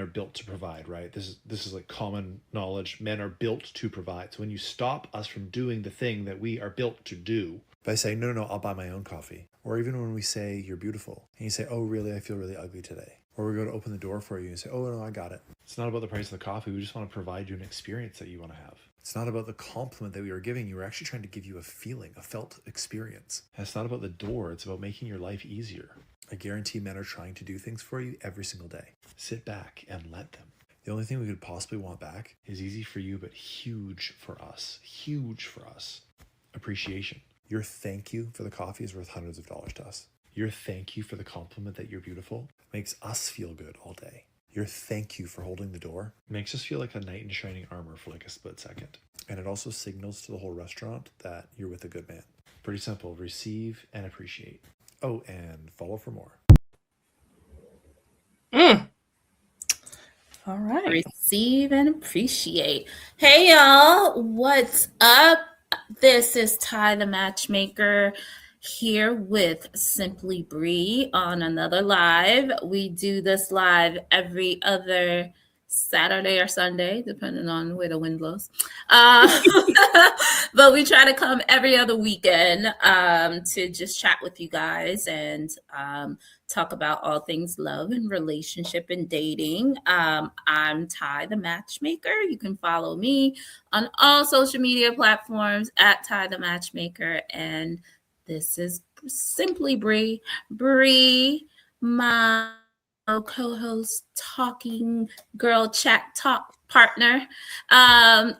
are built to provide, right? This is like common knowledge. Men are built to provide. So when you stop us from doing the thing that we are built to do by saying, no, no, no, I'll buy my own coffee. Or even when we say you're beautiful and you say, oh, really, I feel really ugly today. Or we go to open the door for you and say, oh, no, I got it. It's not about the price of the coffee. We just want to provide you an experience that you want to have. It's not about the compliment that we were giving you. We're actually trying to give you a feeling, a felt experience. And it's not about the door. It's about making your life easier. I guarantee men are trying to do things for you every single day. Sit back and let them. The only thing we could possibly want back is easy for you, but huge for us. Huge for us. Appreciation. Your thank you for the coffee is worth hundreds of dollars to us. Your thank you for the compliment that you're beautiful makes us feel good all day. Your thank you for holding the door makes us feel like a knight in shining armor for like a split second. And it also signals to the whole restaurant that you're with a good man. Pretty simple. Receive and appreciate. Oh, and follow for more. All right. Receive and appreciate. Hey, y'all. What's up? This is Ty the Matchmaker here with Simply Bree on another live. We do this live every other Saturday or Sunday, depending on where the wind blows. But we try to come every other weekend to just chat with you guys and talk about all things love and relationship and dating. I'm Ty the Matchmaker. You can follow me on all social media platforms at Ty the Matchmaker. And this is Simply Bree. Bree, my co-host, talking girl chat talk partner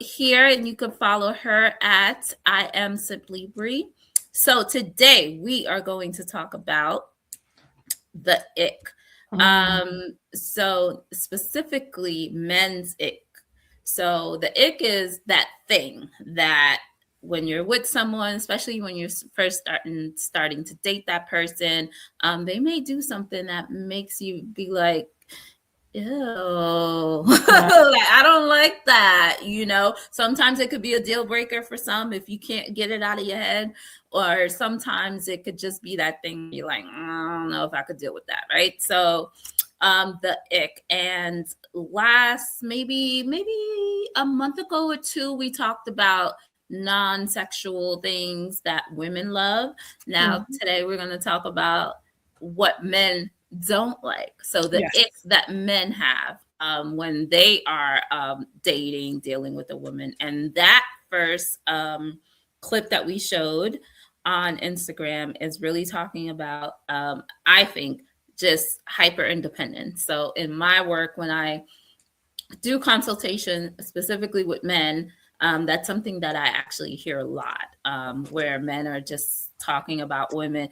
here, and you can follow her at I am Simply Bree. So today we are going to talk about the ick. So specifically men's ick. So the ick is that thing that when you're with someone, especially when you're first starting to date that person, they may do something that makes you be like, ew, I don't like that. You know, sometimes it could be a deal breaker for some if you can't get it out of your head, or sometimes it could just be that thing you're like, I don't know if I could deal with that, right? So the ick. And last maybe a month ago or two, we talked about non-sexual things that women love. Now today we're going to talk about what men don't like. So the icks that men have when they are dating, dealing with a woman. And that first clip that we showed on Instagram is really talking about, I think, just hyperindependence. So in my work, when I do consultation specifically with men, that's something that I actually hear a lot, where men are just talking about women.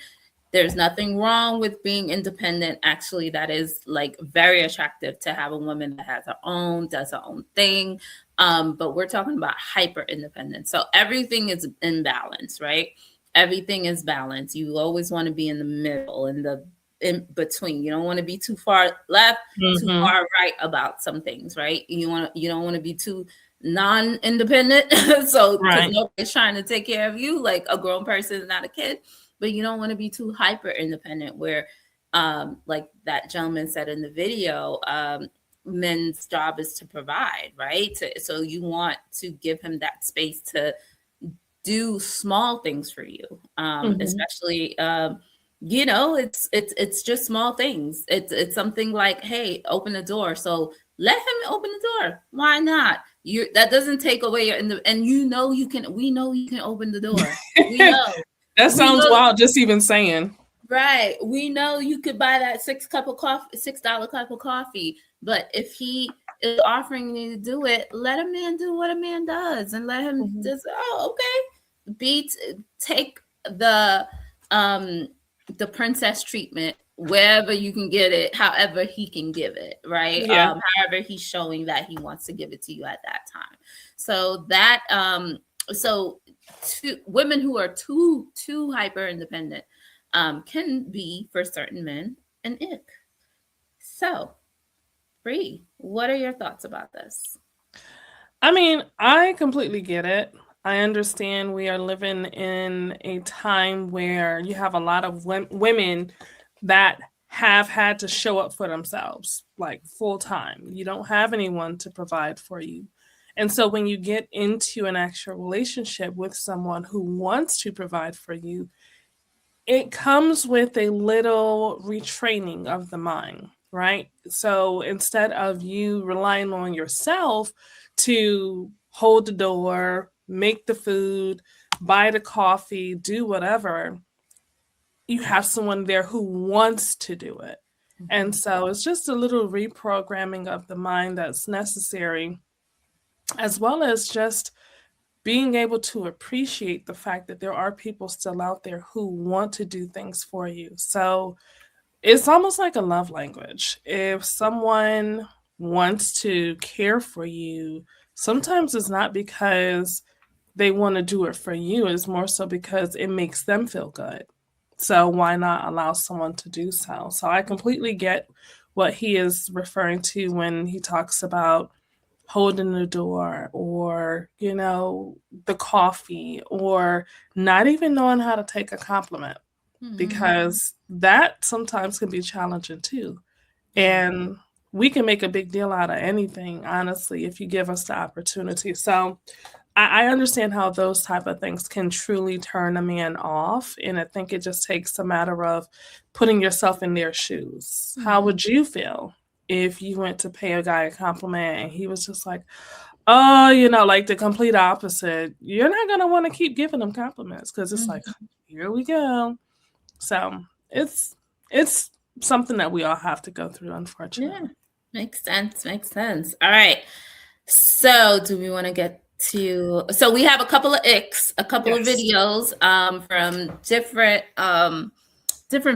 There's nothing wrong with being independent. Actually, that is like very attractive to have a woman that has her own, does her own thing. But we're talking about hyper independence. So everything is in balance, right? Everything is balanced. You always want to be in the middle, in between. You don't want to be too far left, too far right about some things, right? You don't want to be too non-independent. So because nobody's trying to take care of you, like a grown person, not a kid. But you don't want to be too hyper independent where, like that gentleman said in the video, men's job is to provide, right? So you want to give him that space to do small things for you, especially, you know, it's just small things. It's something like, hey, open the door. So let him open the door. Why not? That doesn't take away your and we know you can open the door. We know. That sounds wild, just even saying. Right. We know you could buy that $6 cup of coffee, but if he is offering you to do it, let a man do what a man does and let him just, okay. Take the princess treatment wherever you can get it, however he can give it, right? Yeah. However he's showing that he wants to give it to you at that time. So that women who are too hyper independent can be, for certain men, an ick. So, Bree, what are your thoughts about this? I mean, I completely get it. I understand we are living in a time where you have a lot of women that have had to show up for themselves, like full time. You don't have anyone to provide for you. And so when you get into an actual relationship with someone who wants to provide for you, it comes with a little retraining of the mind, right? So instead of you relying on yourself to hold the door, make the food, buy the coffee, do whatever, you have someone there who wants to do it. And so it's just a little reprogramming of the mind that's necessary, as well as just being able to appreciate the fact that there are people still out there who want to do things for you. So it's almost like a love language. If someone wants to care for you, sometimes it's not because they want to do it for you, it's more so because it makes them feel good. So why not allow someone to do so? So I completely get what he is referring to when he talks about holding the door, or, the coffee, or not even knowing how to take a compliment, because that sometimes can be challenging too. And we can make a big deal out of anything, honestly, if you give us the opportunity. So I understand how those type of things can truly turn a man off. And I think it just takes a matter of putting yourself in their shoes. How would you feel if you went to pay a guy a compliment and he was just like, oh, like the complete opposite? You're not going to want to keep giving them compliments because it's like, here we go. So it's something that we all have to go through, unfortunately. Yeah, makes sense. All right. So do we want to get to, so we have a couple of icks, a couple of videos from different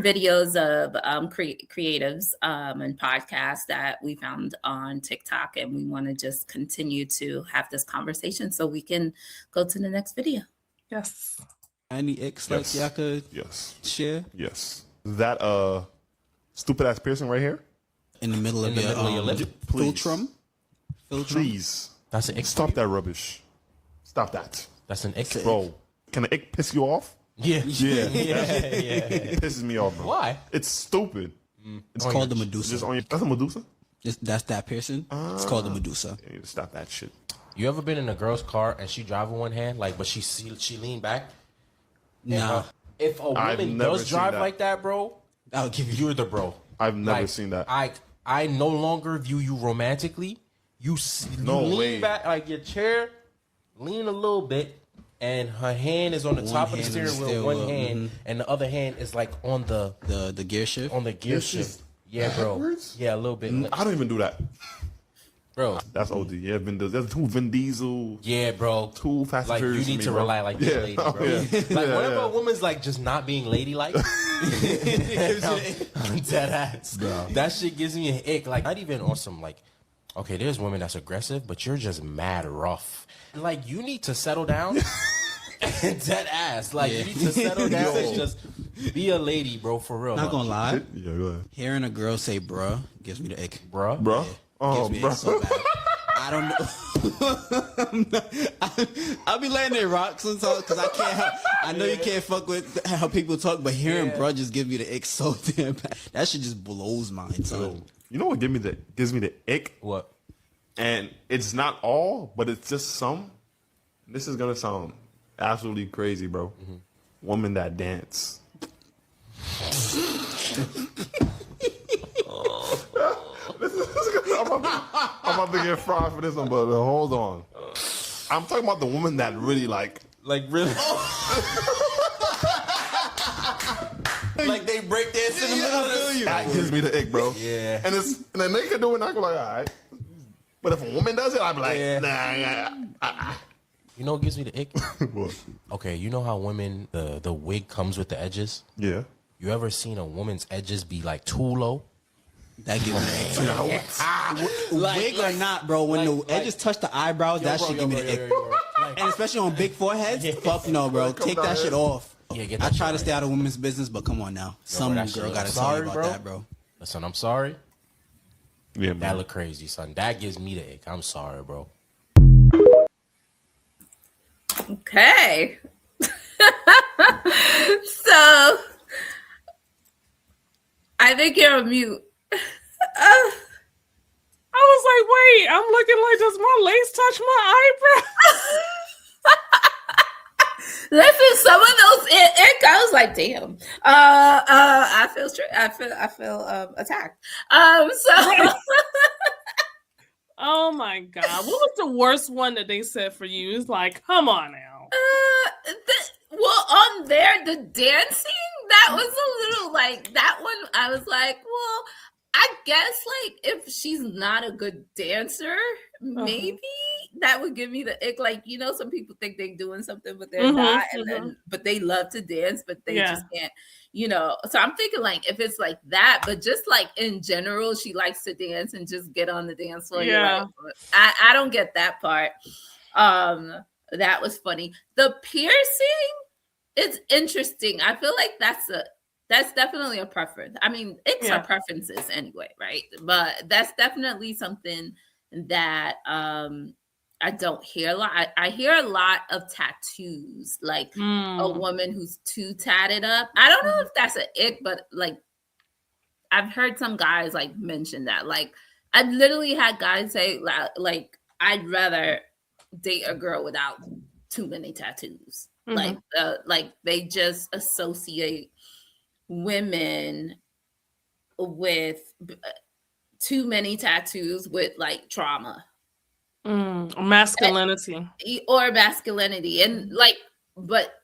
videos of creatives and podcasts that we found on TikTok, and we want to just continue to have this conversation so we can go to the next video. Yes. Any icks like y'all could share? Yes. That stupid ass piercing right here? In the middle of your lip? Philtrum? Please. That's an ick. Stop that rubbish. Stop that. That's an ick. Bro, can an ick piss you off? Yeah. Yeah. It pisses me off, bro. Why? It's stupid. It's called the Medusa. That's a Medusa? That's that piercing. It's called the Medusa. You need to stop that shit. You ever been in a girl's car and she drive with one hand, but she leaned back? Nah. If a woman does drive like that, bro, I'll give you. you're the bro. I've never seen that. I no longer view you romantically. You lean back, like your chair, lean a little bit, and her hand is on the top of the steering wheel, one hand, and the other hand is like on the gear shift. On the gear shift. Yeah, bro. Backwards? Yeah, a little bit. I don't even do that. Bro. That's OD. Yeah, Vin Diesel. There's two Vin Diesel. Yeah, bro. Two Fast and Furious. Like, you need to rely like this lady, bro. Like, whenever a woman's like just not being ladylike, I'm dead ass. No. That shit gives me an ick. Like, not even on some like, okay, there's women that's aggressive, but you're just mad rough. Like, you need to settle down. Dead ass. Like, you need to settle down and just be a lady, bro, for real. Not gonna lie. Yeah, go ahead. Hearing a girl say bruh gives me the ick. Bro? Yeah, Oh, gives me bro. ick so bad. I don't know. I'll be letting it rock sometimes because I can't help. I know you can't fuck with how people talk, but hearing bruh just gives me the ick so damn bad. That shit just blows mine, son. You know what gives me the ick? What? And it's not all, but it's just some. This is gonna sound absolutely crazy, bro. Women that dance. I'm about to get fried for this one, but hold on. I'm talking about the woman that really like really. Like they break dance in the middle of the that gives me the ick, bro. Yeah. And then they can do it and I go like, all right. But if a woman does it, I'd be like, nah. You know what gives me the ick? What? Okay, you know how women, the wig comes with the edges? Yeah. You ever seen a woman's edges be like too low? That gives me the ick. Wig or not, bro, when the edges touch the eyebrows, that shit give me the ick. And especially on big foreheads, fuck no, bro. Take that shit off. Yeah, get I that try shit to stay out of women's business, but come on now. Some that girl shit- gotta I'm tell you sorry, about bro. that, bro. Listen, I'm sorry. Yeah, That man. look crazy, son. That gives me the ick. I'm sorry, bro. Okay. So I think you're a mute. I was like, wait, I'm looking like, does my lace touch my eyebrow? Listen, some of those I was like, damn. I feel attacked. So Oh my God. What was the worst one that they said for you? It's like, come on now. well, on there, the dancing, that was a little like that one. I was like, well, I guess like if she's not a good dancer, maybe that would give me the ick. Like, you know, some people think they're doing something, but they're not, and then but they love to dance, but they just can't, you know. So I'm thinking like if it's like that, but just like in general, she likes to dance and just get on the dance floor. Yeah. Like, I don't get that part. That was funny. The piercing, it's interesting. I feel like that's definitely a preference. I mean, it's our preferences anyway, right? But that's definitely something that I don't hear a lot. I hear a lot of tattoos, like a woman who's too tatted up. I don't know if that's an ick, but like I've heard some guys like mention that. Like I've literally had guys say like I'd rather date a girl without too many tattoos. Like they just associate women with too many tattoos with like trauma, masculinity, or masculinity, and like, but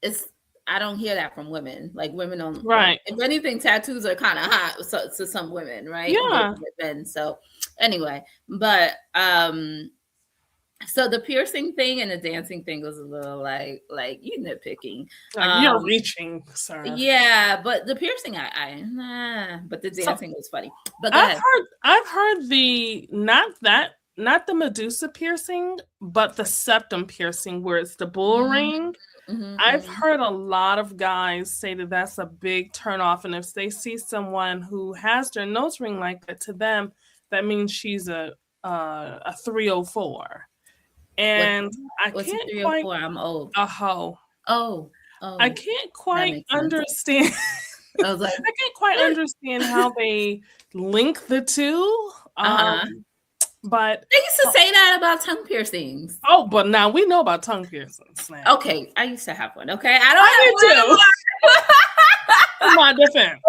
it's I don't hear that from women. Like women don't. Right. If anything, tattoos are kind of hot to some women, right? Yeah. With men. So anyway, but so the piercing thing and the dancing thing was a little like you nitpicking. Like you're reaching, sir. Yeah, but the piercing, but the dancing was funny. But go ahead. I've heard the not the Medusa piercing, but the septum piercing, where it's the bull ring. I've heard a lot of guys say that that's a big turnoff, and if they see someone who has their nose ring like that, to them, that means she's a 304. And what's I can't 304? quite. I'm old. A hoe. Oh. I can't quite understand. I was like, I can't quite understand how they link the two. But they used to say that about tongue piercings. Oh, but now we know about tongue piercings. Now. Okay, I used to have one. Okay, I don't have one. My defense.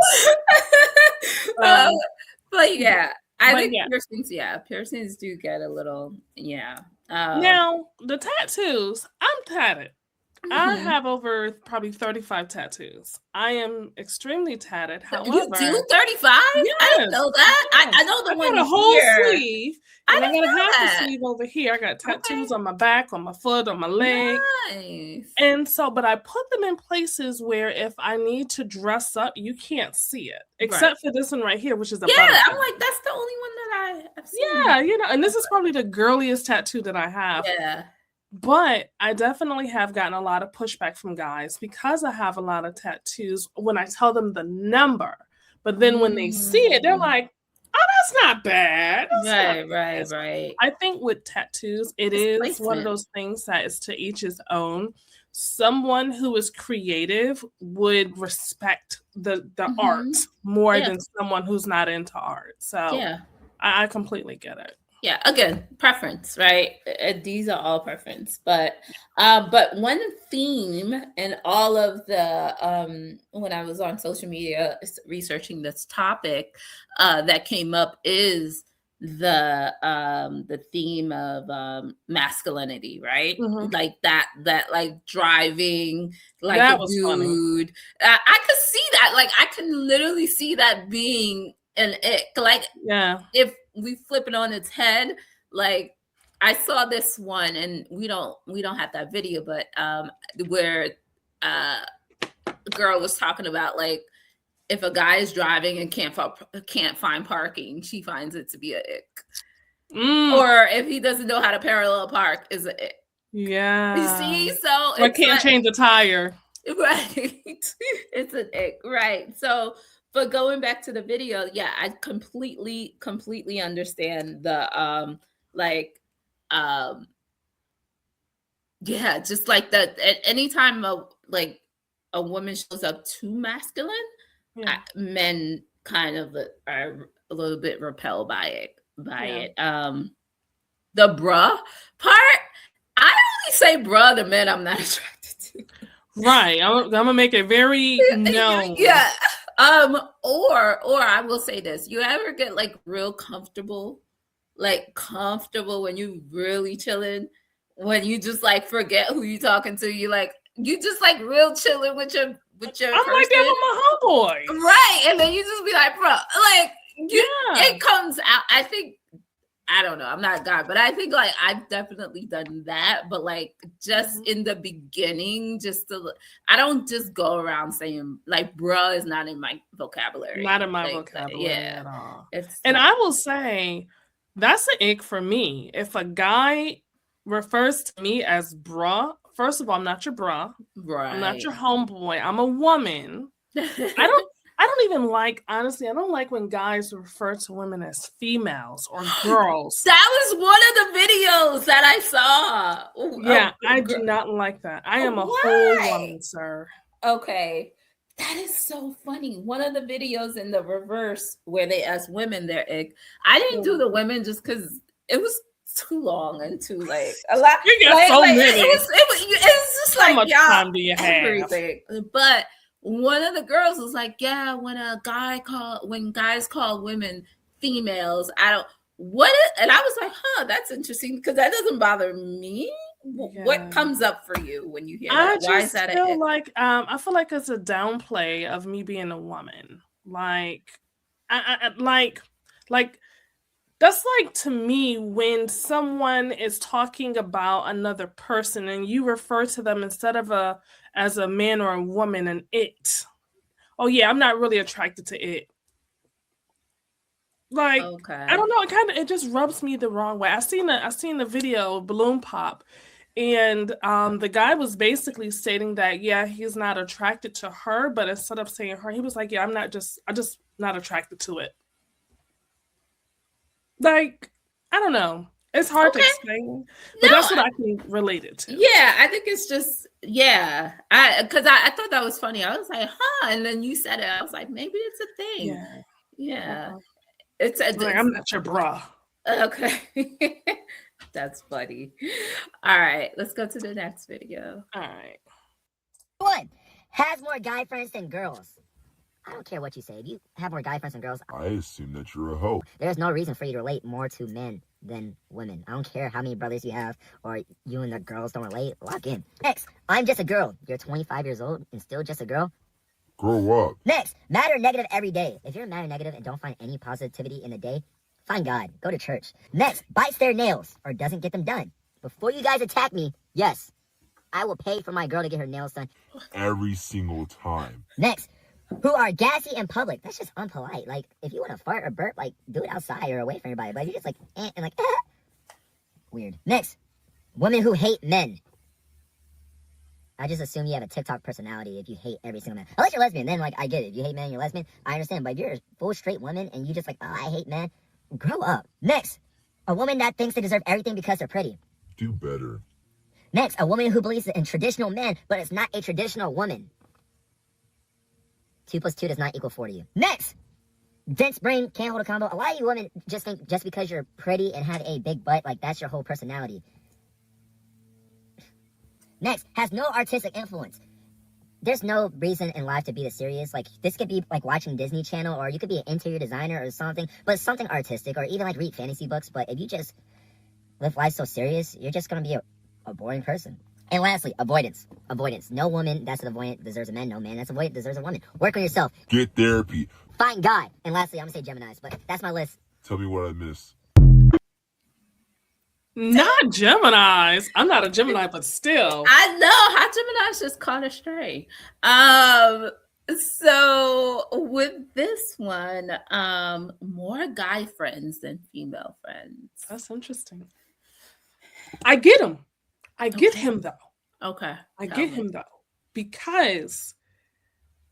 But yeah, I think piercings do get a little now the tattoos, I'm tatted. I have over probably 35 tattoos. I am extremely tatted. However, you do 35? Yes, I didn't know that. Yes. I know the one got a whole here. Sleeve. And I got a half a sleeve over here. I got tattoos on my back, on my foot, on my leg. Nice. And so, but I put them in places where if I need to dress up, you can't see it. Except for this one right here, which is a I'm butterfly. like, that's the only one that I've seen. Yeah, you know, and this is probably the girliest tattoo that I have. Yeah. But I definitely have gotten a lot of pushback from guys because I have a lot of tattoos when I tell them the number. But then when they see it, they're like, oh, that's not bad. Right. I think with tattoos, it's is one of those things that is to each his own. Someone who is creative would respect the art more than someone who's not into art. So I completely get it. Yeah, again, preference, right? These are all preference, but one theme in all of the when I was on social media researching this topic that came up is the theme of masculinity, right? Like that like driving like that a dude. I could see that, like I can literally see that being an ick. Like if we flip it on its head, like I saw this one, and we don't have that video, but where a girl was talking about like if a guy is driving and can't find parking, she finds it to be a ick. Or if he doesn't know how to parallel park, is a ick. Yeah. You see, so I can't change the tire. Right. It's an ick, right? So. But going back to the video, I completely understand the just like that. At any time a woman shows up too masculine, men kind of are a little bit repelled by it. Yeah. The bruh part, I only say bruh to men I'm not attracted to. Right. I'm gonna make it very known. Yeah. Or I will say this: you ever get like real comfortable, when you really chilling, when you just like forget who you talking to, you just like real chilling with your I'm person. like that with my homeboy. Right, and then you just be like, bro, like Yeah. it comes out. I think, I don't know, I'm not God, but I think like I've definitely done that, but like just in the beginning, I don't just go around saying like bruh is not in my vocabulary. Not in my Like, vocabulary at all. And I will say that's an ick for me. If a guy refers to me as bruh, first of all, I'm not your bruh. right. I'm not your homeboy. I'm a woman. I don't even like, honestly, I don't like when guys refer to women as females or girls. That was one of the videos that I saw. Ooh, Yeah, I do not like that. I am a whole woman, sir. Okay. That is so funny. One of the videos in the reverse where they ask women their ick. I didn't do the women just because it was too long and too like a lot. You got so many. It's just How like, much y'all, time do you have? everything. But one of the girls was like, yeah, when guys call women females, and I was like, that's interesting, because that doesn't bother me. Yeah. What comes up for you when you hear that? Why is that? I feel like it's a downplay of me being a woman. Like, that's like, to me, when someone is talking about another person and you refer to them instead of as a man or a woman, and it. Oh yeah, I'm not really attracted to it. Like, Okay. I don't know. It just rubs me the wrong way. I seen the video Balloon Pop, and the guy was basically stating that he's not attracted to her, but instead of saying her, he was like, I'm just not attracted to it. Like, I don't know. It's hard to explain, but that's what I can relate it to. Yeah, I think it's just, because I thought that was funny. I was like, and then you said it. I was like, maybe it's a thing. Yeah. It's like, I'm not your bra. Okay. That's funny. All right, let's go to the next video. All right. One has more guy friends than girls. I don't care what you say. If you have more guy friends than girls, I assume that you're a hoe. There's no reason for you to relate more to men than women. I don't care how many brothers you have or you and the girls don't relate. Lock in. Next, I'm just a girl. You're 25 years old and still just a girl. Grow up. Next, mad or negative every day. If you're mad or negative and don't find any positivity in the day, find God. Go to church. Next, bites their nails or doesn't get them done. Before you guys attack me, yes, I will pay for my girl to get her nails done. Every single time. Next, who are gassy in public. That's just unpolite. Like, if you want to fart or burp, like, do it outside or away from everybody. But if you're just like, and like, weird. Next, women who hate men. I just assume you have a TikTok personality if you hate every single man. Unless you're lesbian, then, like, I get it. If you hate men, you're lesbian, I understand. But if you're a full straight woman and you just like, I hate men, grow up. Next, a woman that thinks they deserve everything because they're pretty. Do better. Next, a woman who believes in traditional men, but it's not a traditional woman. 2 + 2 does not equal 4 to you. Next, dense brain, can't hold a combo. A lot of you women just think just because you're pretty and have a big butt, like that's your whole personality. Next, has no artistic influence. There's no reason in life to be this serious. Like, this could be like watching Disney Channel, or you could be an interior designer or something, but something artistic, or even like read fantasy books. But if you just live life so serious, you're just going to be a boring person. And lastly, avoidance. Avoidance. No woman that's an avoidant deserves a man. No man that's avoidant deserves a woman. Work on yourself. Get therapy. Find God. And lastly, I'm going to say Geminis, but that's my list. Tell me what I missed. Not Geminis. I'm not a Gemini, but still. I know. How Gemini's just caught astray. So with this one, more guy friends than female friends. That's interesting. I get him. I get him, though. Okay. I get him, though. Because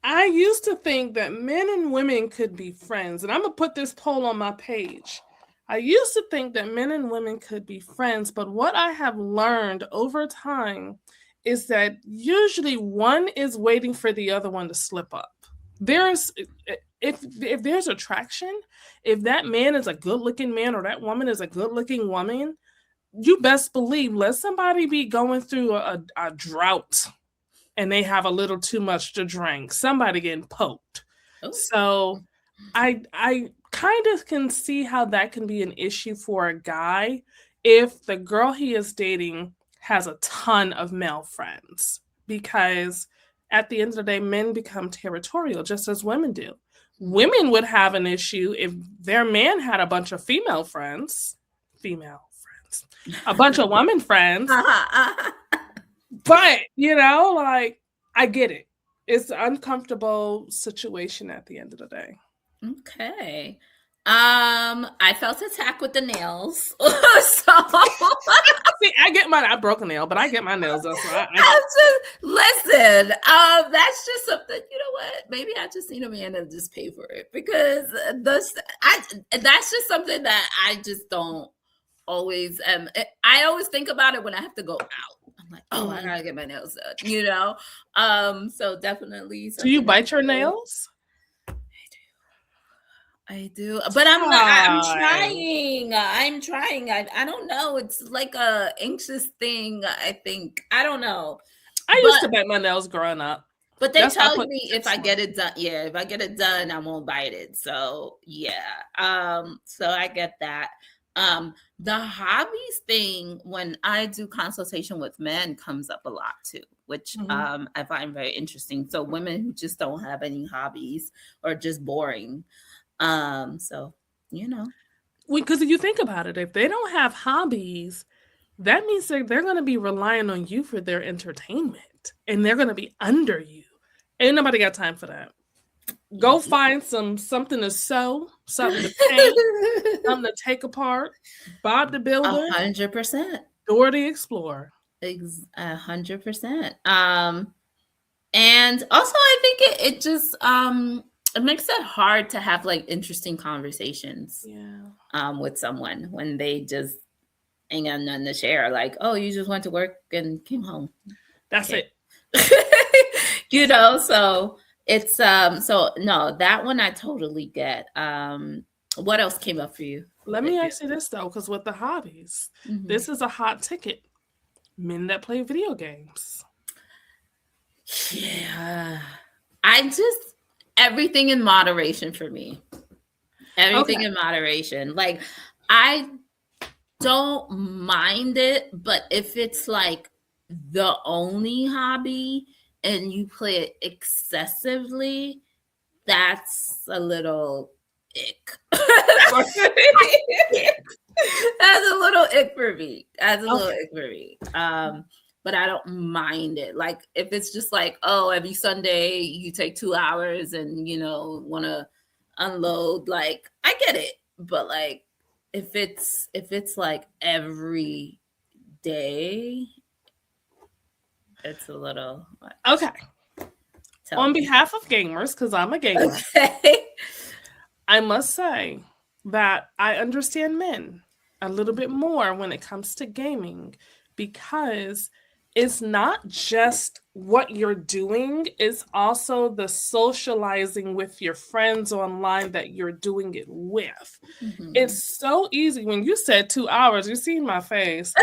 I used to think that men and women could be friends. And I'm going to put this poll on my page. I used to think that men and women could be friends, but what I have learned over time is that usually one is waiting for the other one to slip up. if there's attraction, if that man is a good looking man or that woman is a good looking woman, you best believe, let somebody be going through a drought and they have a little too much to drink, somebody getting poked. Oh. So I kind of can see how that can be an issue for a guy if the girl he is dating has a ton of male friends, because at the end of the day, men become territorial just as women do. Women would have an issue if their man had a bunch of female friends, a bunch of women friends. But, like, I get it. It's an uncomfortable situation at the end of the day. Okay. I felt attacked with the nails. So see, I broke a nail, but I get my nails done. So listen, that's just something, you know what? Maybe I just need a man to just pay for it, because that's just something that I just don't always I always think about it when I have to go out. I'm like, oh, I gotta get my nails done, so definitely. Do you bite your nails? I do, but I'm trying. I don't know. It's like a anxious thing, I think. I don't know. I used to bite my nails growing up. But they tell me if I get it done, if I get it done, I won't bite it. So yeah. So I get that. The hobbies thing, when I do consultation with men, comes up a lot too, which I find very interesting. So women who just don't have any hobbies or just boring. So, because if you think about it, if they don't have hobbies, that means they're going to be relying on you for their entertainment, and they're going to be under you. Ain't nobody got time for that. Go find something to sew, something to paint, something to take apart. Bob the Builder, 100%. Dora the Explorer, 100%. And also, I think it just it makes it hard to have like interesting conversations with someone when they just ain't got nothing to share. Like, oh, you just went to work and came home. That's it. So it's so no, that one I totally get. What else came up for you? Let me ask you this though, because with the hobbies, this is a hot ticket. Men that play video games. Yeah. Everything in moderation for me. Everything in moderation. Like, I don't mind it, but if it's like the only hobby and you play it excessively, that's a little ick. That's a little ick for me. But I don't mind it. Like, if it's just like, oh, every Sunday you take 2 hours and, want to unload, like, I get it. But like, if it's like every day, it's a little much. Okay. On behalf of gamers, because I'm a gamer, I must say that I understand men a little bit more when it comes to gaming, because it's not just what you're doing, it's also the socializing with your friends online that you're doing it with. It's so easy. When you said 2 hours, you see my face.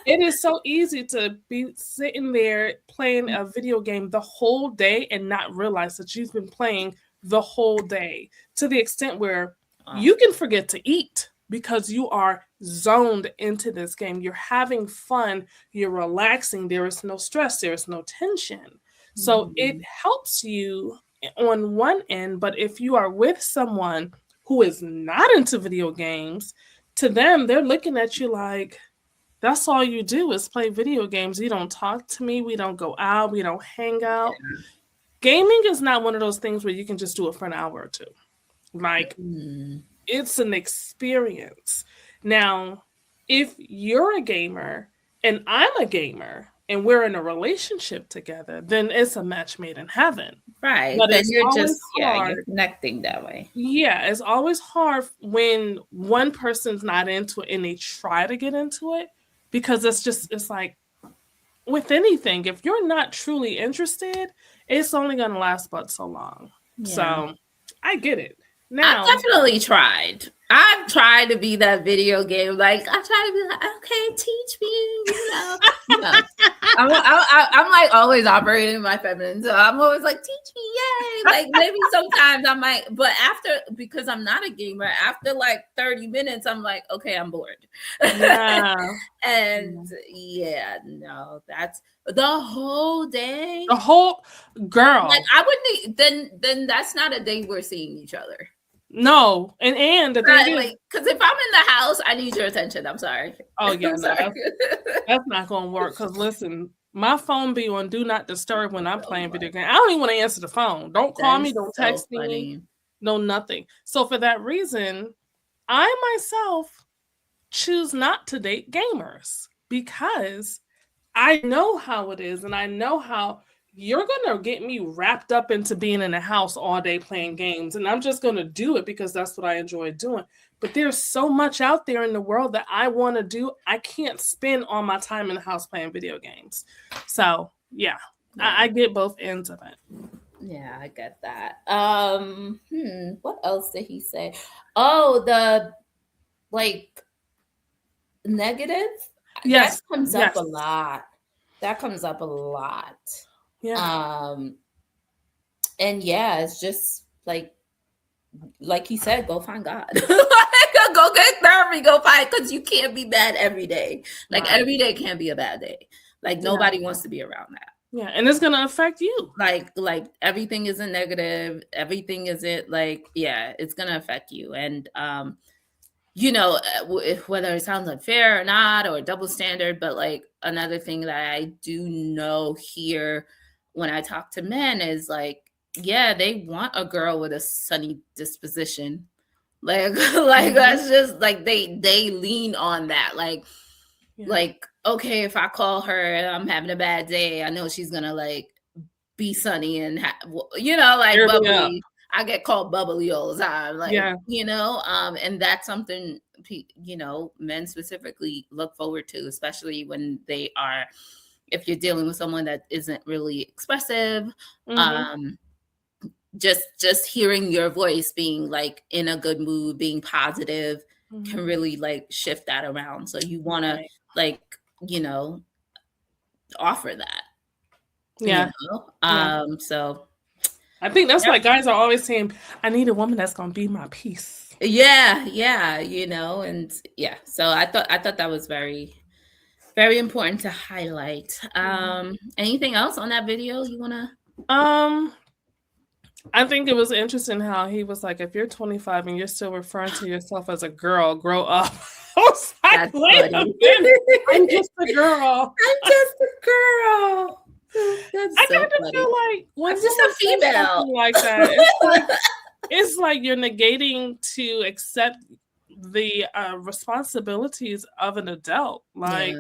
It is so easy to be sitting there playing a video game the whole day and not realize that you've been playing the whole day, to the extent where you can forget to eat because you are zoned into this game. You're having fun. You're relaxing. There is no stress. There is no tension. So it helps you on one end. But if you are with someone who is not into video games, to them, they're looking at you like, that's all you do is play video games. You don't talk to me. We don't go out. We don't hang out. Gaming is not one of those things where you can just do it for an hour or two. Like, it's an experience. Now, if you're a gamer and I'm a gamer and we're in a relationship together, then it's a match made in heaven. Right. But then it's you're always just hard. you're connecting that way. Yeah, it's always hard when one person's not into it and they try to get into it, because it's like with anything, if you're not truly interested, it's only going to last but so long. Yeah. So I get it. I've Now, definitely tried. I've tried to be that video game. Like I try to be like, okay, teach me. No. I'm like always operating in my feminine, so I'm always like, teach me, yay! Like maybe sometimes I might, but because I'm not a gamer, after like 30 minutes, I'm like, okay, I'm bored. yeah, And yeah, no, that's the whole day. the whole girl. Like I wouldn't then that's not a day we're seeing each other. No, and the thing is, Like, because if I'm in the house, I need your attention. I'm sorry. oh yeah, I'm no, sorry. that's not gonna work. Because listen, my phone be on do not disturb when I'm playing video games. I don't even want to answer the phone. Don't call That me. is Don't so text me. funny. No, nothing. So for that reason, I myself choose not to date gamers because I know how it is, and I know how you're gonna get me wrapped up into being in the house all day playing games, and I'm just gonna do it because that's what I enjoy doing. But there's so much out there in the world that I want to do. I can't spend all my time in the house playing video games. So yeah, I get both ends of it. Yeah, I get that. What else did he say? Oh, the like negative. Yes, That comes yes. up a lot. That comes up a lot. Yeah. And yeah, it's just like he said, go find God. Go get therapy, go find, because you can't be bad every day. Like Right. every day can't be a bad day. Like nobody wants to be around that. Yeah, and it's gonna affect you. Like everything isn't negative, everything isn't like, yeah, it's gonna affect you. And whether it sounds unfair or not, or double standard, but like another thing that I do know here when I talk to men is like, yeah, they want a girl with a sunny disposition. Like that's just like they lean on that. Like, okay, if I call her and I'm having a bad day, I know she's gonna like be sunny and like bubbly. I get called bubbly all the time, like, and that's something, men specifically look forward to, especially when if you're dealing with someone that isn't really expressive. Just hearing your voice being like in a good mood, being positive can really like shift that around. So you want to offer that. Yeah. So I think that's why guys are always saying, I need a woman that's going to be my peace. Yeah. And yeah, so I thought that was very, very important to highlight. Anything else on that video you want to? I think it was interesting how he was like, if you're 25 and you're still referring to yourself as a girl, grow up. I was like, wait a minute. I'm just a girl. That's I so kind of feel like when I'm just a female like that, it's like you're negating to accept the responsibilities of an adult. Like,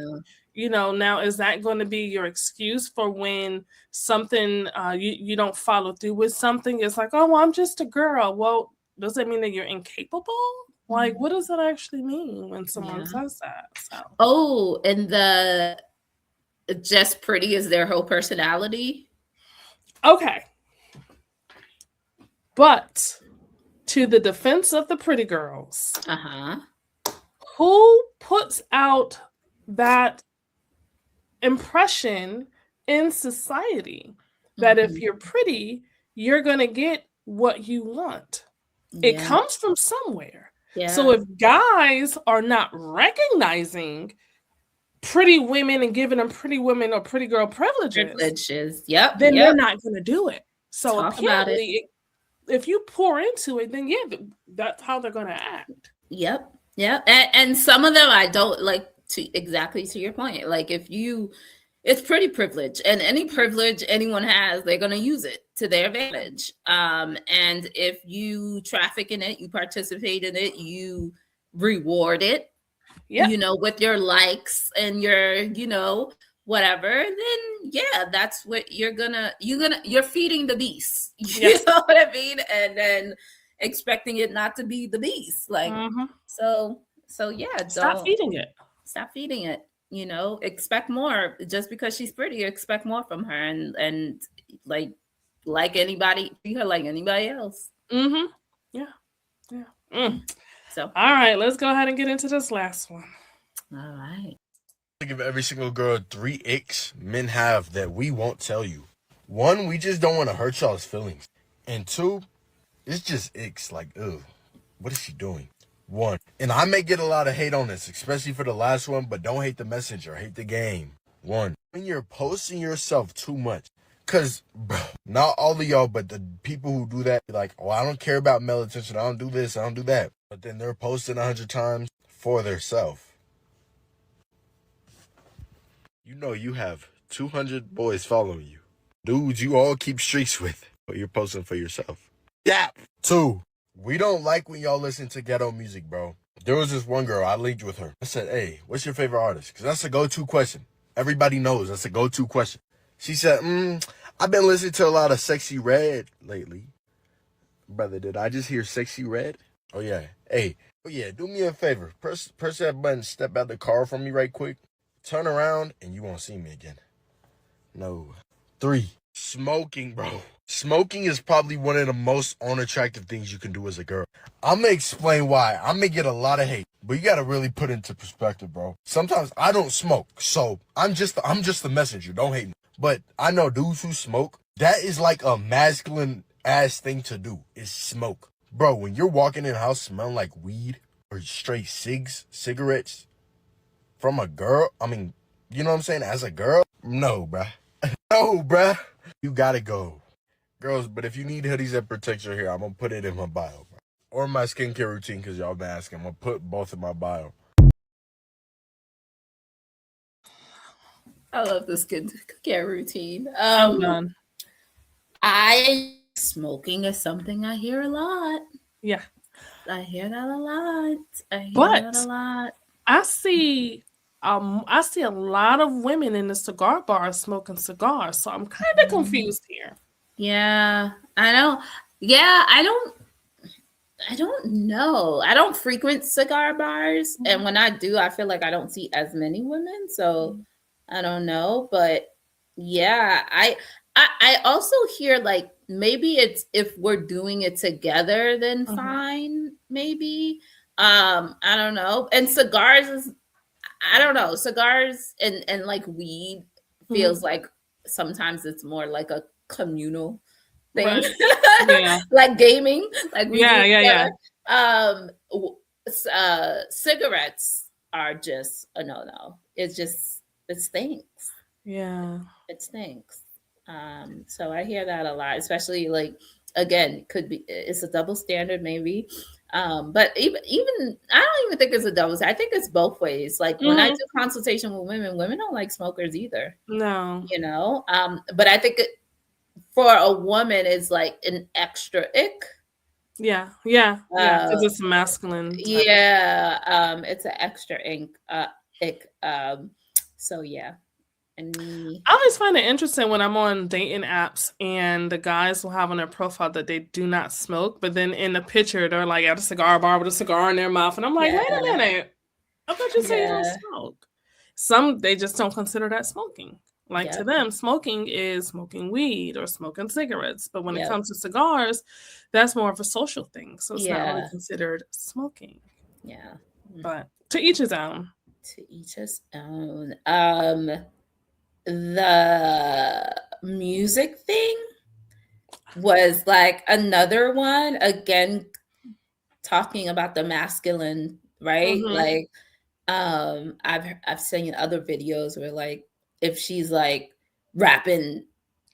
now is that going to be your excuse for when something you don't follow through with something? It's like, oh, well, I'm just a girl. Well, does that mean that you're incapable? Like, what does that actually mean when someone says that? So. Oh, and the just pretty is their whole personality. Okay. But to the defense of the pretty girls, who puts out that impression in society that if you're pretty, you're going to get what you want? It comes from somewhere. So if guys are not recognizing pretty women and giving them pretty women or pretty girl privileges, then they're not going to do it. So apparently, if you pour into it, then that's how they're going to act. Yep. And some of them I don't like, exactly to your point. Like it's pretty privilege, and any privilege anyone has, they're going to use it to their advantage. And if you traffic in it, you participate in it, you reward it, with your likes and your, whatever, then that's what you're feeding the beast. You know what I mean? And then expecting it not to be the beast. Like, so Stop feeding it. Stop feeding it. Expect more. Just because she's pretty, expect more from her, and like anybody, treat her like anybody else. Mm-hmm. Yeah. Yeah. So, All right, let's go ahead and get into this last one. all right. Give every single girl 3 icks men have that we won't tell you. 1, we just don't want to hurt y'all's feelings. And 2, it's just icks. Like, ugh, what is she doing? 1, and I may get a lot of hate on this, especially for the last one, but don't hate the messenger, hate the game. 1, when you're posting yourself too much. Because, bro, not all of y'all, but the people who do that, like, oh, I don't care about male attention, I don't do this, I don't do that. But then they're posting 100 times for their self. You know you have 200 boys following you. Dudes you all keep streaks with, but you're posting for yourself. Yeah. 2, we don't like when y'all listen to ghetto music, bro. There was this one girl, I linked with her. I said, hey, what's your favorite artist? Because that's a go-to question. Everybody knows that's a go-to question. She said, I've been listening to a lot of Sexy Red lately. Brother, did I just hear Sexy Red? Oh, yeah. Hey, oh, yeah, do me a favor. Press that button, step out the car from me right quick. Turn around and you won't see me again. No. 3, smoking, bro. Smoking is probably one of the most unattractive things you can do as a girl. I'm going to explain why. I'm going to get a lot of hate, but you got to really put it into perspective, bro. Sometimes I don't smoke, so I'm just the messenger. Don't hate me. But I know dudes who smoke. That is like a masculine ass thing to do, is smoke. Bro, when you're walking in the house smelling like weed or straight cigarettes, from a girl, I mean, you know what I'm saying? As a girl, no, bruh. No, bruh. You gotta go. Girls, but if you need hoodies that protect your hair, I'm gonna put it in my bio, bro. Or my skincare routine, because y'all been asking. I'm gonna put both in my bio. I love the skincare routine. I'm done. Smoking is something I hear a lot. Yeah. I hear that a lot. I see a lot of women in the cigar bar smoking cigars, so I'm kind of confused here. Yeah, I don't. Yeah, I don't know. I don't frequent cigar bars, and when I do, I feel like I don't see as many women. So I don't know, but yeah, I also hear like maybe it's if we're doing it together, then fine, maybe. I don't know. And cigars is, I don't know. Cigars and like weed feels like sometimes it's more like a communal thing, Right. Yeah. like gaming, like we do yeah. Cigarettes are just a no. It stinks. Yeah. It stinks. So I hear that a lot, especially like, again, it's a double standard maybe. But even I don't even think it's a double standard. I think it's both ways. Like when I do consultation with women don't like smokers either. No. You know? But I think for a woman is like an extra ick. Yeah. Because it's masculine. Yeah. It's an extra ick. So yeah. I always find it interesting when I'm on dating apps and the guys will have on their profile that they do not smoke, but then in the picture they're like at a cigar bar with a cigar in their mouth, and I'm like, wait a minute, I thought you said you don't smoke. Some they just don't consider that smoking. Like to them, smoking is smoking weed or smoking cigarettes, but when it comes to cigars, that's more of a social thing, so it's not really considered smoking. Yeah, but to each his own. To each his own. The music thing was like another one, again talking about the masculine, right? Like I've seen other videos where like if she's like rapping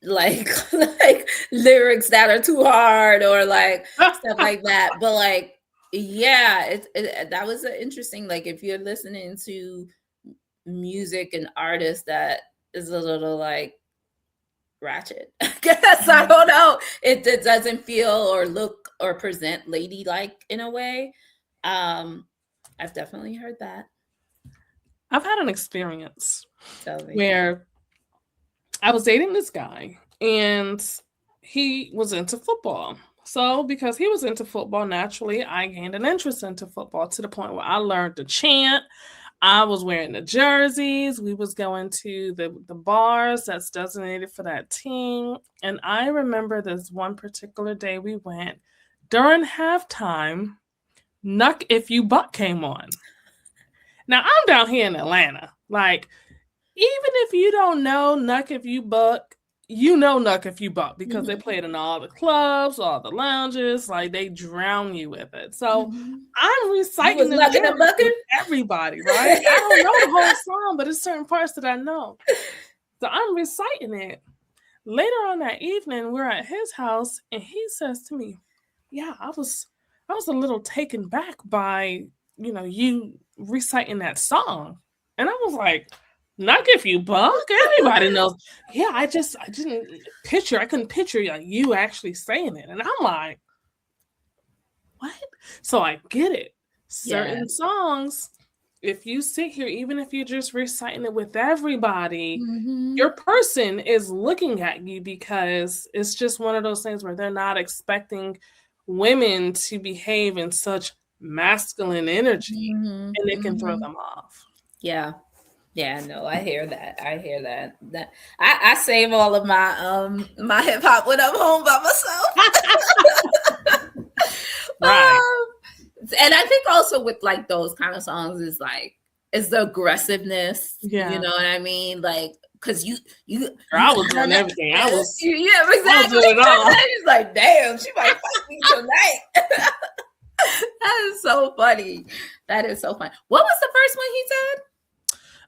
like lyrics that are too hard or like stuff like that, but like that was interesting, like if you're listening to music and artists that is a little like ratchet, I guess. I don't know. It doesn't feel or look or present ladylike in a way. I've definitely heard that. I've had an experience where I was dating this guy and he was into football. So because he was into football, naturally, I gained an interest into football to the point where I learned to chant. I was wearing the jerseys. We was going to the bars that's designated for that team. And I remember this one particular day we went during halftime, Nuck If You Buck came on. Now, I'm down here in Atlanta. Like, even if you don't know Nuck If You Buck, you know Nuck If You Buck because they play it in all the clubs, all the lounges. Like, they drown you with it. So I'm reciting the lyrics with everybody, right? I don't know the whole song, but it's certain parts that I know. So I'm reciting it. Later on that evening, we're at his house, and he says to me, "Yeah, I was a little taken back by, you reciting that song." And I was like, "Not if you buck." Everybody knows. Yeah, I couldn't picture you actually saying it. And I'm like, what? So I get it. Certain songs, if you sit here, even if you're just reciting it with everybody, your person is looking at you because it's just one of those things where they're not expecting women to behave in such masculine energy, and it can throw them off. Yeah, no, I hear that. That I save all of my my hip hop when I'm home by myself. Right. And I think also with like those kind of songs is the aggressiveness. Yeah. You know what I mean? Like, because you I was doing everything. Yeah, exactly. I was doing it all. He's like, damn, she might fight me tonight. That is so funny. What was the first one he said?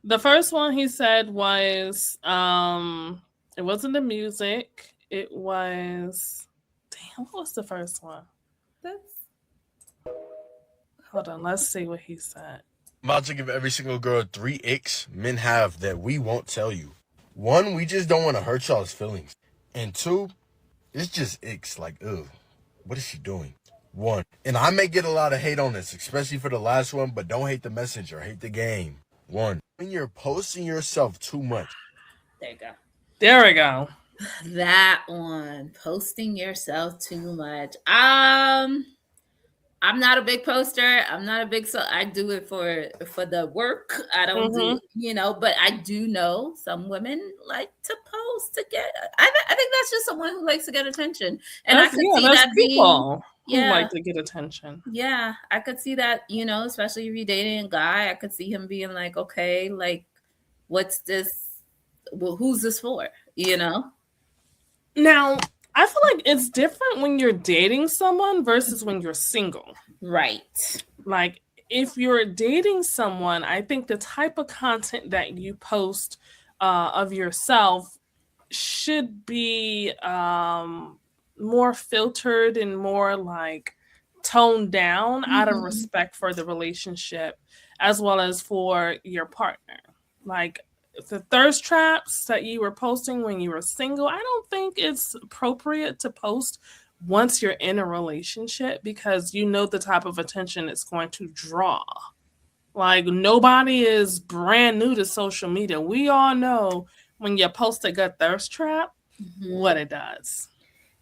The first one he said was, it wasn't the music. It was, what was the first one? Hold on, let's see what he said. I'm about to give every single girl 3 icks men have that we won't tell you. 1, we just don't want to hurt y'all's feelings. And 2, it's just icks, like, ugh, what is she doing? 1, and I may get a lot of hate on this, especially for the last one, but don't hate the messenger, hate the game. 1, when you're posting yourself too much. There you go. There we go. That one, posting yourself too much. I'm not a big poster. I do it for the work. I don't do, but I do know some women like to post to get, I think that's just someone who likes to get attention. And I could see that people who like to get attention. Yeah, I could see that, especially if you're dating a guy, I could see him being like, okay, like, what's this? Well, who's this for? Now, I feel like it's different when you're dating someone versus when you're single. Right. Like, if you're dating someone, I think the type of content that you post of yourself should be more filtered and more like toned down out of respect for the relationship as well as for your partner. Like, the thirst traps that you were posting when you were single, I don't think it's appropriate to post once you're in a relationship because you know the type of attention it's going to draw. Like, nobody is brand new to social media. We all know when you post a good thirst trap, what it does.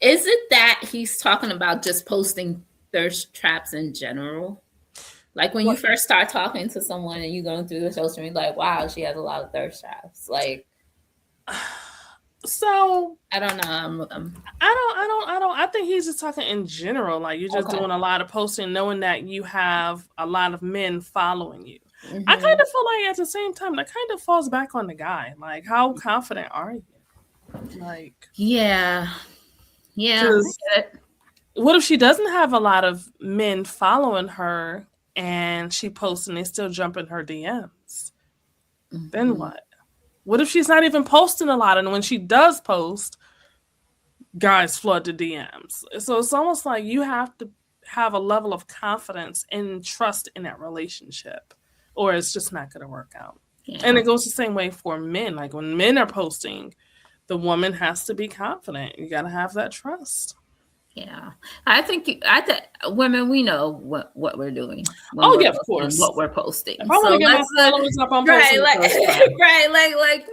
Is it that he's talking about just posting thirst traps in general? Like when you first start talking to someone and you're going through the social media, like, wow, she has a lot of thirst traps. Like, so I don't know. I think he's just talking in general. Like, you're just doing a lot of posting, knowing that you have a lot of men following you. I kind of feel like at the same time that kind of falls back on the guy. Like, how confident are you? Like, yeah. What if she doesn't have a lot of men following her? And she posts and they still jump in her DMs. Then what? What if she's not even posting a lot? And when she does post, guys flood the DMs. So it's almost like you have to have a level of confidence and trust in that relationship, or it's just not going to work out. Yeah. And it goes the same way for men. Like when men are posting, the woman has to be confident. You got to have that trust. Yeah, I think women, we know what we're doing. Of course, what we're posting. If I want to get my followers up on posting, right?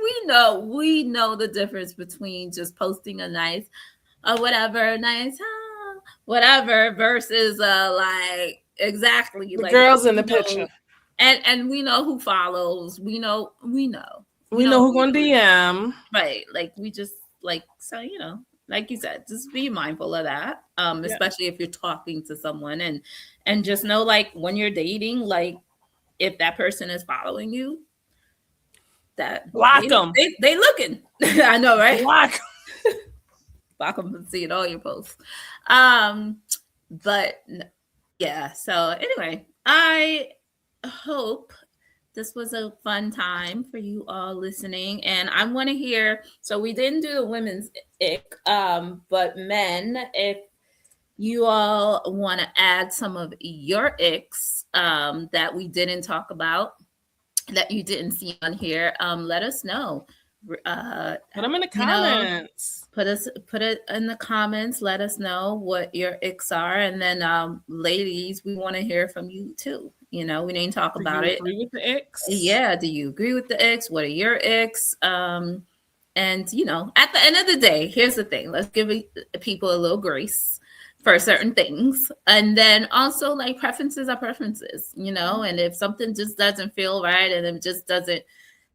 We know the difference between just posting a nice, whatever, versus like exactly the like girls in the picture, and we know who follows. We know who going to DM, right? Like we just like so like you said, just be mindful of that. Especially if you're talking to someone, and just know, like, when you're dating, like, if that person is following you, that Block them. they looking. I know, right? Block. Block them and see it all your posts. But yeah. So anyway, I hope this was a fun time for you all listening, and I want to hear. So we didn't do the women's ick, but men, if you all want to add some of your icks that we didn't talk about, that you didn't see on here, let us know. Put them in the comments. Put it in the comments. Let us know what your icks are, and then ladies, we want to hear from you too. We didn't talk about it. Agree with the icks? Yeah. Do you agree with the icks? What are your icks? And at the end of the day, here's the thing. Let's give people a little grace for certain things, and then also, like, preferences are preferences. And if something just doesn't feel right, and it just doesn't,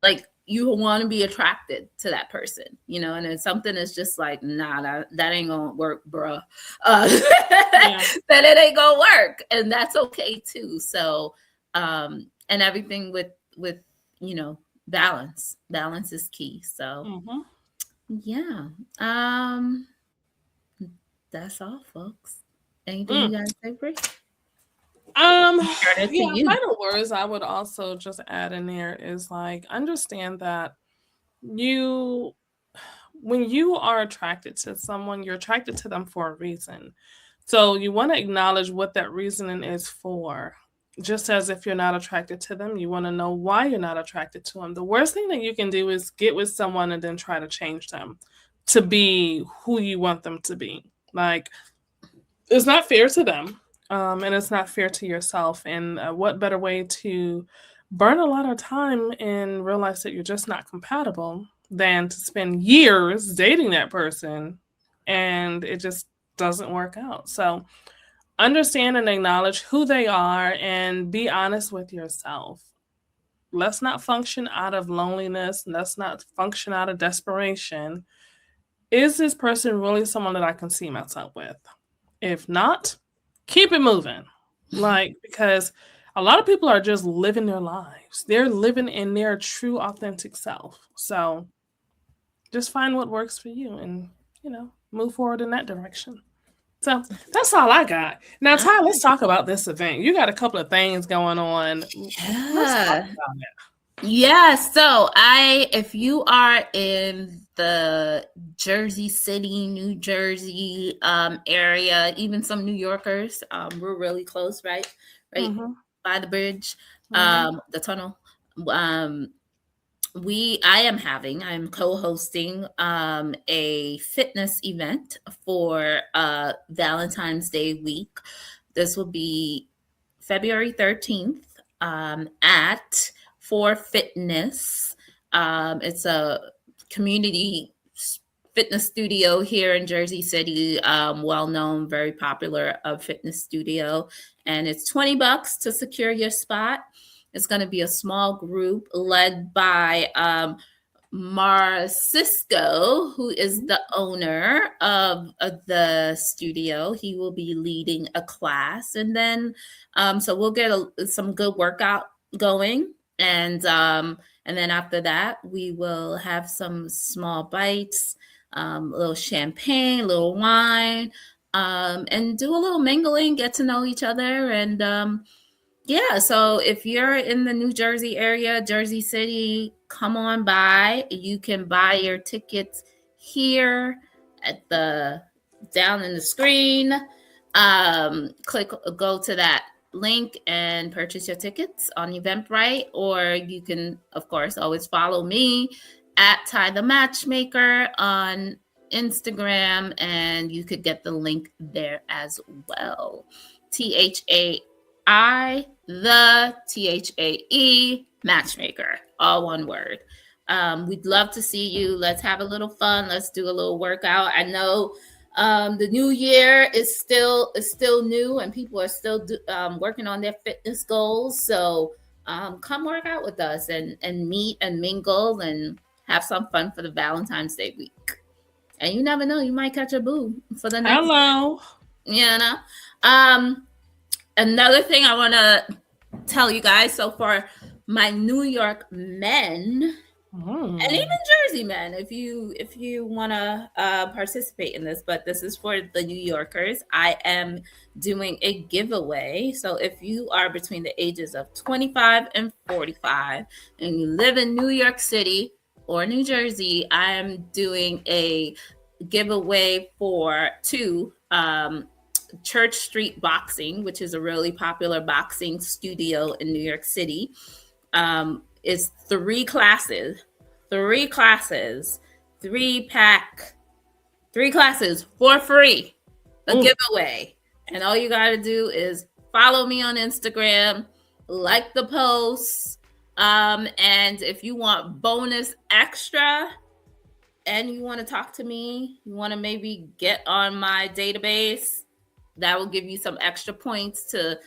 like, you want to be attracted to that person, and if something is just like, nah, that ain't gonna work, bruh, then it ain't gonna work, and that's okay too. So, and everything with balance is key. So, yeah, that's all, folks. Anything you guys say, Brie? Final words I would also just add in there is, like, understand that when you are attracted to someone, you're attracted to them for a reason. So you want to acknowledge what that reasoning is for. Just as if you're not attracted to them, you want to know why you're not attracted to them. The worst thing that you can do is get with someone and then try to change them to be who you want them to be. Like, it's not fair to them. And it's not fair to yourself. And what better way to burn a lot of time and realize that you're just not compatible than to spend years dating that person and it just doesn't work out. So understand and acknowledge who they are and be honest with yourself. Let's not function out of loneliness. Let's not function out of desperation. Is this person really someone that I can see myself with? If not, keep it moving. Because a lot of people are just living their lives. They're living in their true, authentic self. So just find what works for you and, move forward in that direction. So that's all I got. Now, Ty, let's talk about this event. You got a couple of things going on. Let's talk about it. Yeah. So if you are in the Jersey City, New Jersey area, even some New Yorkers, we're really close, right? By the bridge, the tunnel. I'm co-hosting a fitness event for Valentine's Day week. This will be February 13th at For Fitness. It's a community fitness studio here in Jersey City, well-known, very popular fitness studio. And it's $20 to secure your spot. It's going to be a small group led by Mara Cisco, who is the owner of the studio. He will be leading a class. And then, so we'll get some good workout going. And then after that, we will have some small bites, a little champagne, a little wine, and do a little mingling, get to know each other. And yeah, so if you're in the New Jersey area, Jersey City, come on by. You can buy your tickets here at down in the screen. Go to that link and purchase your tickets on Eventbrite, or you can, of course, always follow me at Ty the Matchmaker on Instagram, and you could get the link there as well. THAE Matchmaker, all one word. We'd love to see you. Let's have a little fun. Let's do a little workout. I know the new year is still new, and people are still working on their fitness goals. So come work out with us and meet and mingle and have some fun for the Valentine's Day week. And you never know, you might catch a boo for the next. Hello. You know. Another thing I want to tell you guys. So for my New York men and even Jersey men, if you want to participate in this, but this is for the New Yorkers. I am doing a giveaway. So if you are between the ages of 25 and 45 and you live in New York City or New Jersey, I am doing a giveaway for two Church Street Boxing, which is a really popular boxing studio in New York City. It's three classes, three classes for free, a giveaway. And all you got to do is follow me on Instagram, like the posts. And if you want bonus extra and you want to talk to me, you want to maybe get on my database, that will give you some extra points to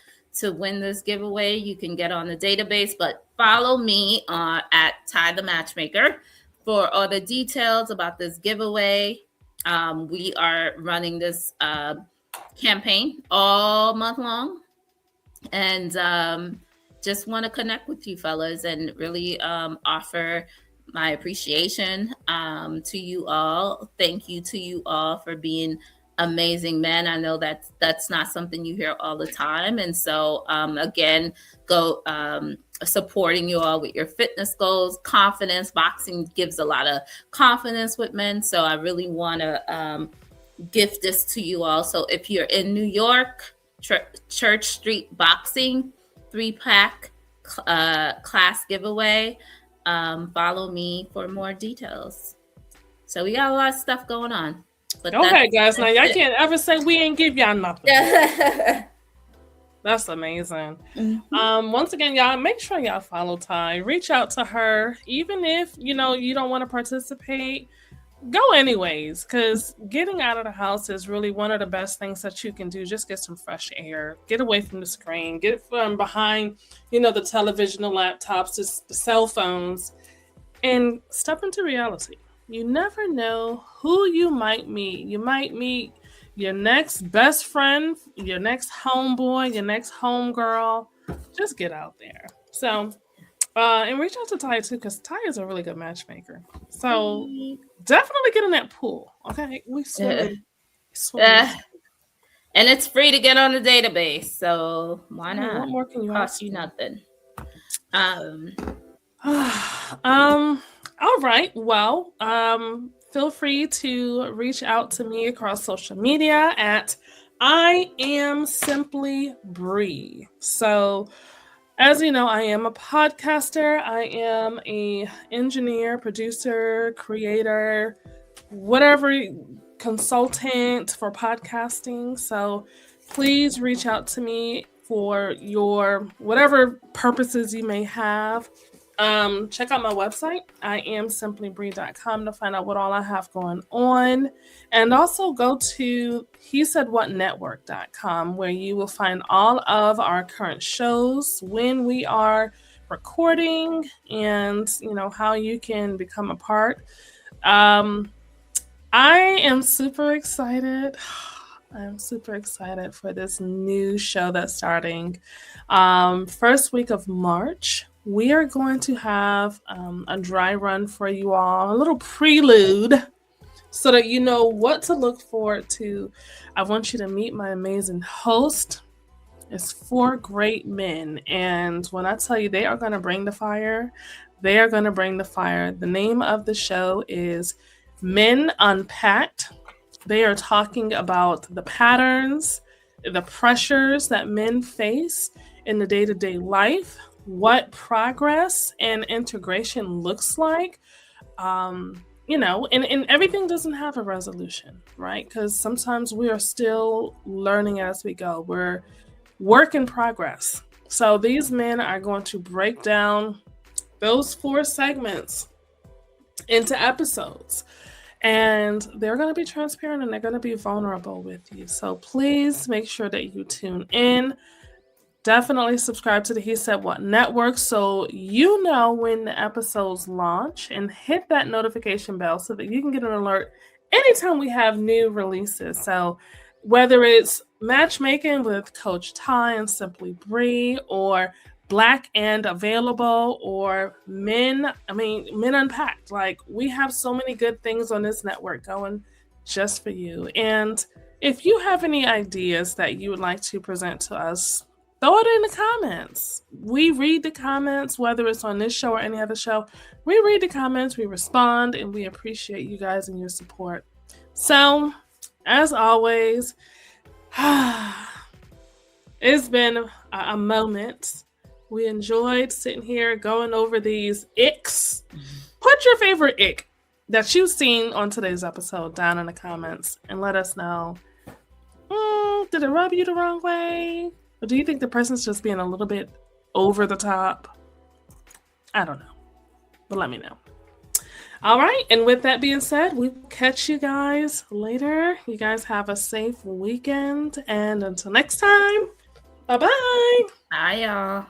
win this giveaway. You can get on the database, but follow me at Ty the Matchmaker for all the details about this giveaway. We are running this campaign all month long, and just want to connect with you fellas and really offer my appreciation to you all. Thank you to you all for being amazing men. I know that's not something you hear all the time. And so again, go supporting you all with your fitness goals, confidence. Boxing gives a lot of confidence with men. So I really want to gift this to you all. So if you're in New York, Church Street Boxing 3-pack class giveaway, follow me for more details. So we got a lot of stuff going on. But okay, guys, now y'all can't ever say we ain't give y'all nothing. That's amazing. Once again, y'all, make sure y'all follow Ty. Reach out to her. Even if, you don't want to participate, go anyways, because getting out of the house is really one of the best things that you can do. Just get some fresh air. Get away from the screen. Get from behind, the television, the laptops, the cell phones, and step into reality. You never know who you might meet. You might meet your next best friend, your next homeboy, your next homegirl. Just get out there. So, and reach out to Ty too, because Ty is a really good matchmaker. So definitely get in that pool. Okay, we swim. And it's free to get on the database. So why not? What more can you cost you nothing? All right. Well, feel free to reach out to me across social media at I am simply Bree. So, as you know, I am a podcaster. I am a engineer, producer, creator, whatever, consultant for podcasting. So please reach out to me for your whatever purposes you may have. Check out my website, iamsimplybree.com, to find out what all I have going on. And also go to hesaidwhatnetwork.com, where you will find all of our current shows, when we are recording, and how you can become a part. I am super excited. I'm super excited for this new show that's starting. First week of March. We are going to have a dry run for you all, a little prelude, so that you know what to look forward to. I want you to meet my amazing host. It's 4 great men, and when I tell you they are going to bring the fire, they are going to bring the fire. The name of the show is Men Unpacked. They are talking about the patterns, the pressures that men face in the day-to-day life, what progress and integration looks like, and everything doesn't have a resolution, right? Because sometimes we are still learning as we go. We're work in progress. So these men are going to break down those 4 segments into episodes, and they're going to be transparent and they're going to be vulnerable with you. So please make sure that you tune in. Definitely subscribe to the He Said What Network so you know when the episodes launch, and hit that notification bell so that you can get an alert anytime we have new releases. So whether it's matchmaking with Coach Ty and Simply Bree, or Black and Available, or Men Unpacked. Like, we have so many good things on this network going just for you. And if you have any ideas that you would like to present to us, throw it in the comments. We read the comments, whether it's on this show or any other show. We read the comments, we respond, and we appreciate you guys and your support. So, as always, it's been a moment. We enjoyed sitting here going over these icks. Put your favorite ick that you've seen on today's episode down in the comments and let us know. Did it rub you the wrong way? Or do you think the person's just being a little bit over the top? I don't know. But let me know. All right. And with that being said, we'll catch you guys later. You guys have a safe weekend. And until next time, bye-bye. Bye, y'all.